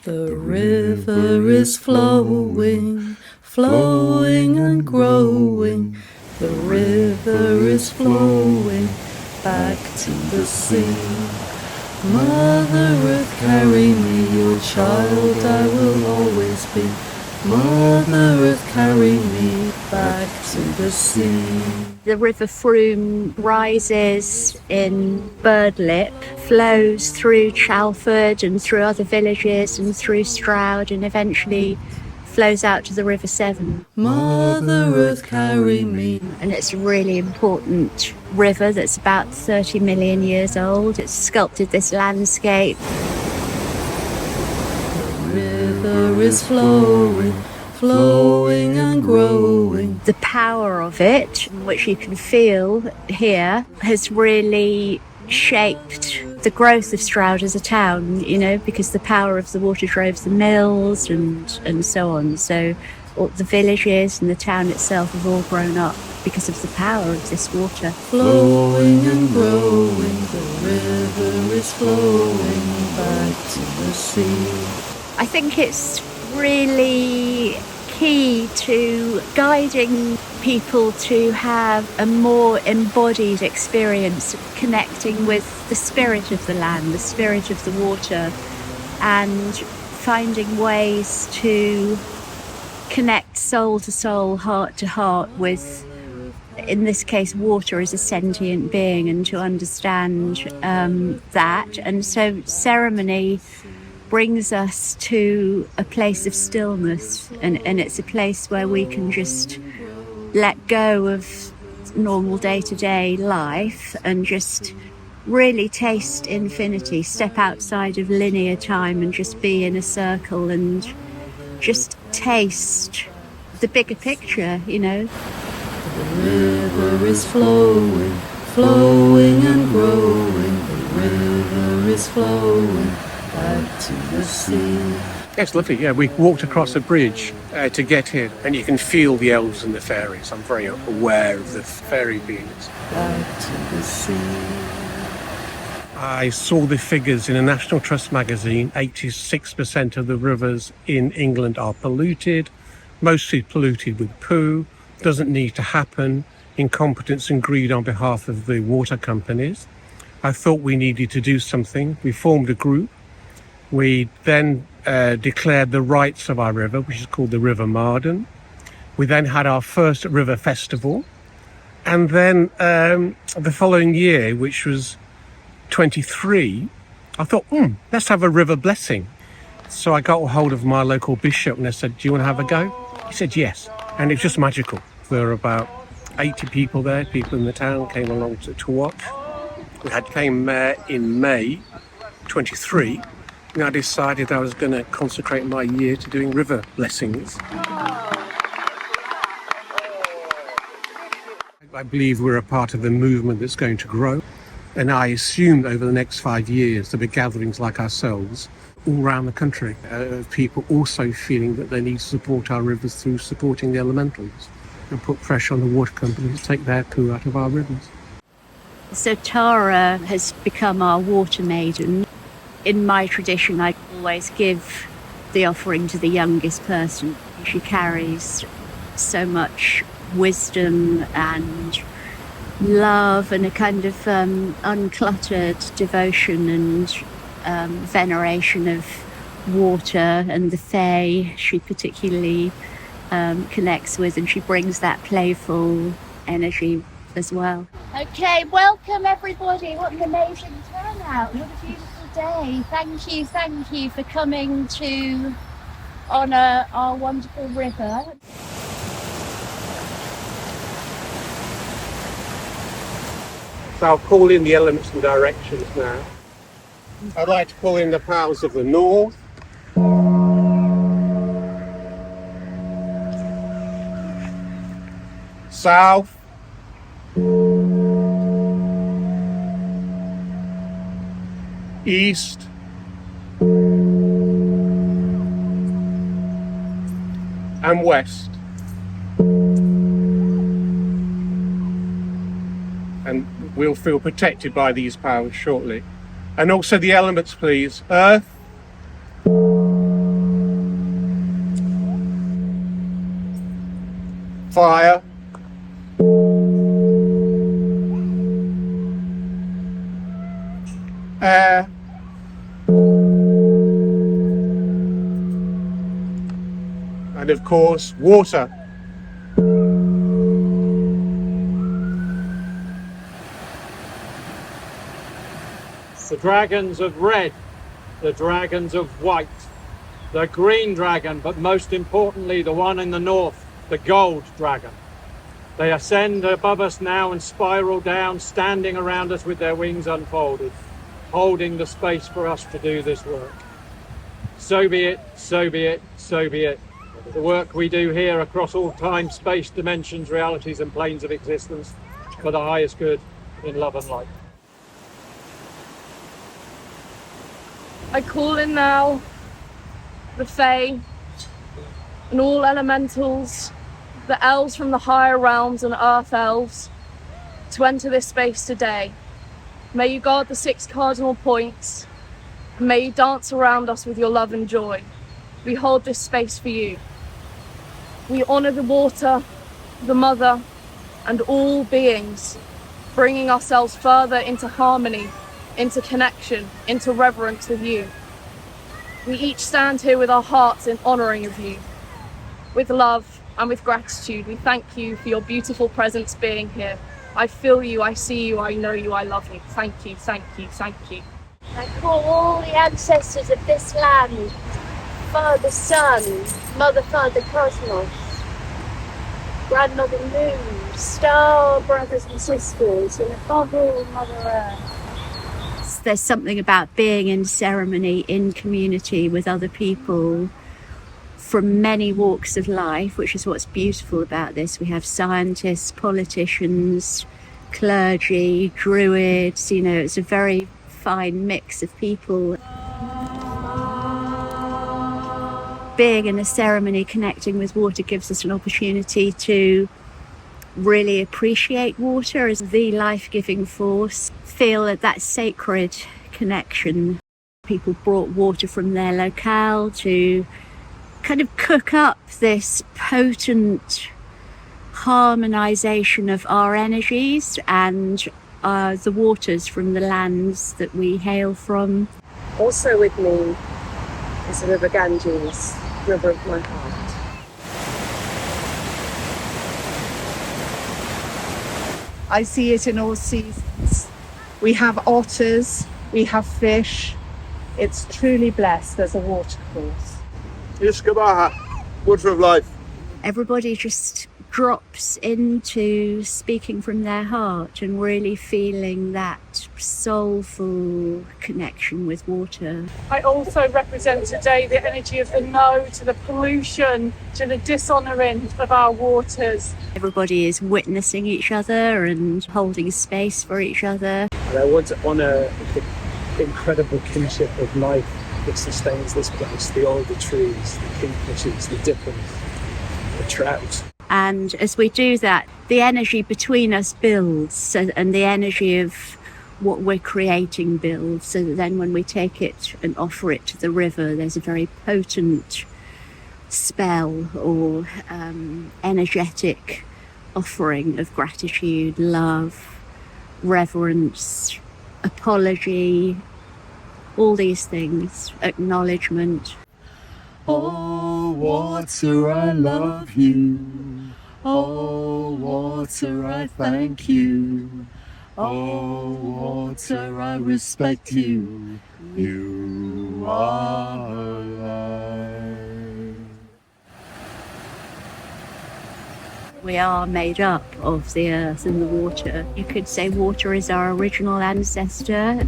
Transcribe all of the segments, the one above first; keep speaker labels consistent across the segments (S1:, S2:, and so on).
S1: The river is flowing, flowing and growing. The river is flowing back to the sea. Mother Earth, carry me, your child I will always be. Mother Earth, carry me back to the sea.
S2: The River Frome rises in Birdlip, flows through Chalford and through other villages and through Stroud, and eventually flows out to the River Severn.
S1: Mother Earth, carry me.
S2: And it's a really important river that's about 30 million years old. It's sculpted this landscape.
S1: The river is flowing, flowing and growing.
S2: The power of it, which you can feel here, has really shaped the growth of Stroud as a town, you know, because the power of the water drove the mills and so on. So all the villages and the town itself have all grown up because of the power of this water.
S1: Flowing and growing, the river is flowing back to the sea.
S2: I think it's really key to guiding people to have a more embodied experience, connecting with the spirit of the land, the spirit of the water, and finding ways to connect soul to soul, heart to heart with, in this case, water as a sentient being, and to understand that. And so ceremony brings us to a place of stillness, and it's a place where we can just let go of normal day-to-day life and just really taste infinity, step outside of linear time and just be in a circle and just taste the bigger picture, you know.
S1: The river is flowing, flowing and growing. The river is flowing back to the sea.
S3: It's lovely, yeah. We walked across a bridge to get here, and you can feel the elves and the fairies. I'm very aware of the fairy beings.
S1: Back to the sea.
S3: I saw the figures in a National Trust magazine. 86% of the rivers in England are polluted, mostly polluted with poo. Doesn't need to happen. Incompetence and greed on behalf of the water companies. I thought we needed to do something. We formed a group. We then declared the rights of our river, which is called the River Marden. We then had our first river festival. And then the following year, which was 23, I thought, let's have a river blessing. So I got a hold of my local bishop and I said, do you want to have a go? He said, yes. And it's just magical. There were about 80 people there. People in the town came along to watch. We came in May 23. And I decided I was going to consecrate my year to doing river blessings. I believe we're a part of the movement that's going to grow. And I assume over the next 5 years there'll be gatherings like ourselves all around the country of people also feeling that they need to support our rivers through supporting the elementals and put pressure on the water companies to take their poo out of our rivers.
S2: So Tara has become our water maiden. In my tradition, I always give the offering to the youngest person. She carries so much wisdom and love and a kind of uncluttered devotion and veneration of water and the fae she particularly connects with, and she brings that playful energy as well. Okay, welcome everybody. What an amazing turnout. What a beautiful day. Thank you for coming to honour our wonderful river.
S3: So I'll call in the elements and directions now. I'd like to call in the powers of the north, south, east, and west. And we'll feel protected by these powers shortly. And also the elements, please. Earth,
S4: fire, air, and of course water.
S5: The dragons of red, the dragons of white, the green dragon, but most importantly the one in the north, the gold dragon. They ascend above us now and spiral down, standing around us with their wings unfolded, holding the space for us to do this work. So be it, so be it, so be it. The work we do here across all time, space, dimensions, realities and planes of existence for the highest good in love and light.
S6: I call in now the Fae and all elementals, the elves from the higher realms and earth elves, to enter this space today. May you guard the 6 cardinal points, and may you dance around us with your love and joy. We hold this space for you. We honour the water, the mother, and all beings, bringing ourselves further into harmony, into connection, into reverence with you. We each stand here with our hearts in honouring of you. With love and with gratitude, we thank you for your beautiful presence being here. I feel you, I see you, I know you, I love you. Thank you, thank you, thank you.
S7: I call all the ancestors of this land, Father Sun, Mother Father Cosmos, Grandmother Moon, Star brothers and sisters, and above all Mother Earth.
S2: There's something about being in ceremony, in community with other people from many walks of life, which is what's beautiful about this. We have scientists, politicians, clergy, druids, you know, it's a very fine mix of people. Being in a ceremony, connecting with water gives us an opportunity to really appreciate water as the life-giving force, feel that sacred connection. People brought water from their locale to kind of cook up this potent harmonization of our energies and the waters from the lands that we hail from.
S6: Also with me is the River Ganges, river of my heart.
S8: I see it in all seasons. We have otters, we have fish. It's truly blessed as a watercourse.
S4: Ishkabaha, water of life.
S2: Everybody just drops into speaking from their heart and really feeling that soulful connection with water.
S6: I also represent today the energy of the no to the pollution, to the dishonouring of our waters.
S2: Everybody is witnessing each other and holding space for each other.
S9: And I want to honour the incredible kinship of life that sustains this place, the older trees, the kingfishers, the dippers, the trout.
S2: And as we do that, the energy between us builds, and the energy of what we're creating builds, so that then when we take it and offer it to the river, there's a very potent spell or energetic offering of gratitude, love, reverence, apology, all these things, acknowledgement.
S1: Oh, water, I love you. Oh, water, I thank you. Oh, water, I respect you. You are alive.
S2: We are made up of the earth and the water. You could say water is our original ancestor.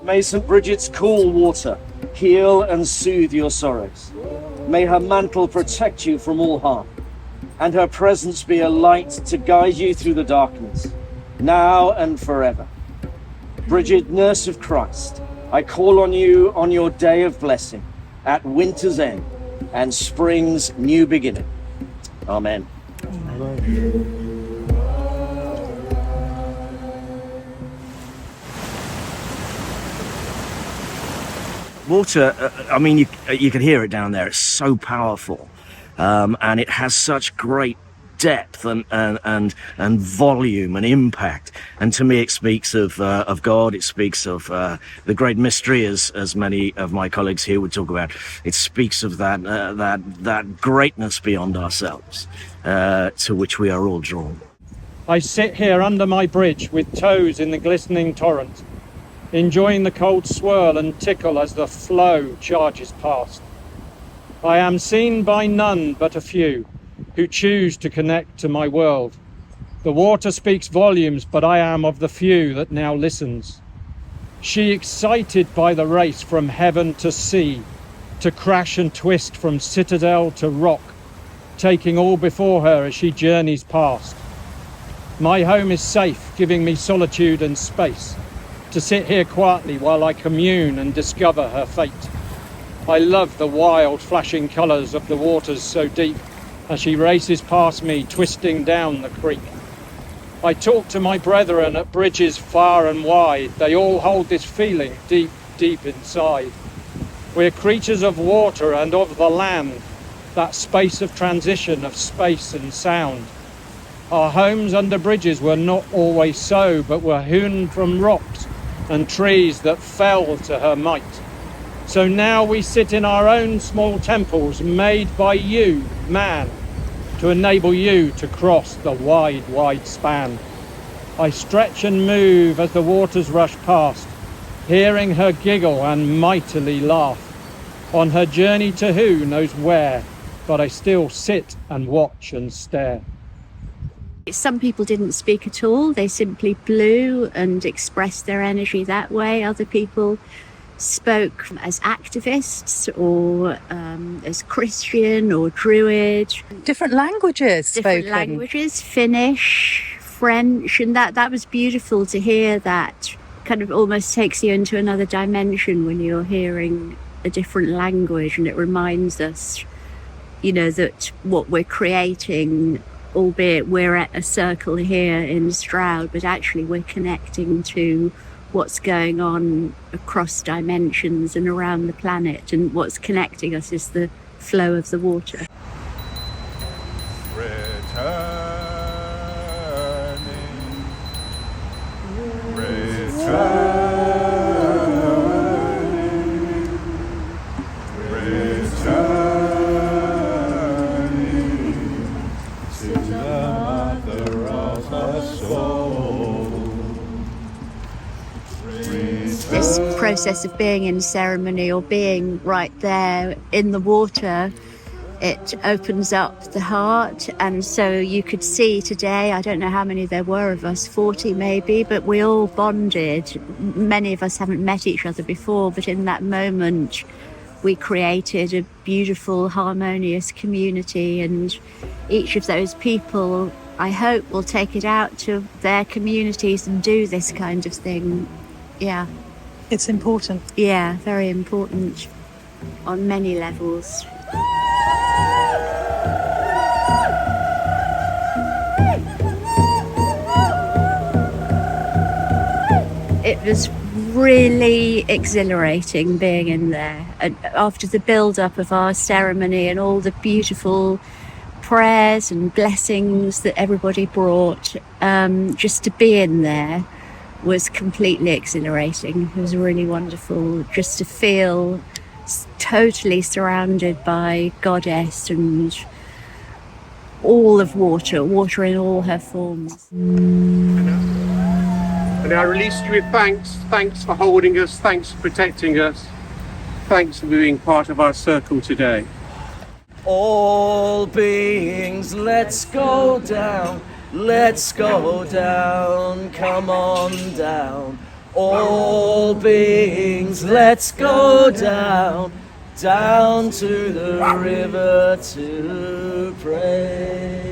S10: May St. Bridget's cool water heal and soothe your sorrows. May her mantle protect you from all harm, and her presence be a light to guide you through the darkness, now and forever. Bridget, nurse of Christ, I call on you on your day of blessing, at winter's end and spring's new beginning. Amen.
S1: Amen.
S10: Water, I mean, you can hear it down there. It's so powerful, and it has such great depth and volume and impact. And to me, it speaks of God. It speaks of the great mystery, as many of my colleagues here would talk about. It speaks of that greatness beyond ourselves, to which we are all drawn.
S5: I sit here under my bridge with toes in the glistening torrent, enjoying the cold swirl and tickle as the flow charges past. I am seen by none but a few who choose to connect to my world. The water speaks volumes, but I am of the few that now listens. She excited by the race from heaven to sea, to crash and twist from citadel to rock, taking all before her as she journeys past. My home is safe, giving me solitude and space to sit here quietly while I commune and discover her fate. I love the wild flashing colours of the waters so deep as she races past me, twisting down the creek. I talk to my brethren at bridges far and wide. They all hold this feeling deep, deep inside. We're creatures of water and of the land, that space of transition of space and sound. Our homes under bridges were not always so, but were hewn from rocks and trees that fell to her might. So now we sit in our own small temples made by you, man, to enable you to cross the wide, wide span. I stretch and move as the waters rush past, hearing her giggle and mightily laugh. On her journey to who knows where, but I still sit and watch and stare.
S2: Some people didn't speak at all. They simply blew and expressed their energy that way. Other people spoke as activists or as Christian or Druid.
S1: Different languages
S2: Different
S1: spoken.
S2: languages, Finnish, French, and that was beautiful to hear. That kind of almost takes you into another dimension when you're hearing a different language, and it reminds us, that what we're creating, albeit we're at a circle here in Stroud, but actually we're connecting to what's going on across dimensions and around the planet, and what's connecting us is the flow of the water. This process of being in ceremony or being right there in the water, it opens up the heart. And so you could see today, I don't know how many there were of us, 40 maybe, but we all bonded. Many of us haven't met each other before, but in that moment we created a beautiful, harmonious community, and each of those people, I hope, will take it out to their communities and do this kind of thing. Yeah.
S1: It's important.
S2: Yeah, very important on many levels. It was really exhilarating being in there, and after the build-up of our ceremony and all the beautiful prayers and blessings that everybody brought, just to be in there was completely exhilarating. It was really wonderful just to feel totally surrounded by Goddess and all of water in all her forms.
S3: And I release you with thanks. Thanks for holding us. Thanks for protecting us. Thanks for being part of our circle today.
S10: All beings, let's go down. Let's go down, come on down. All beings, let's go down, down to the river to pray.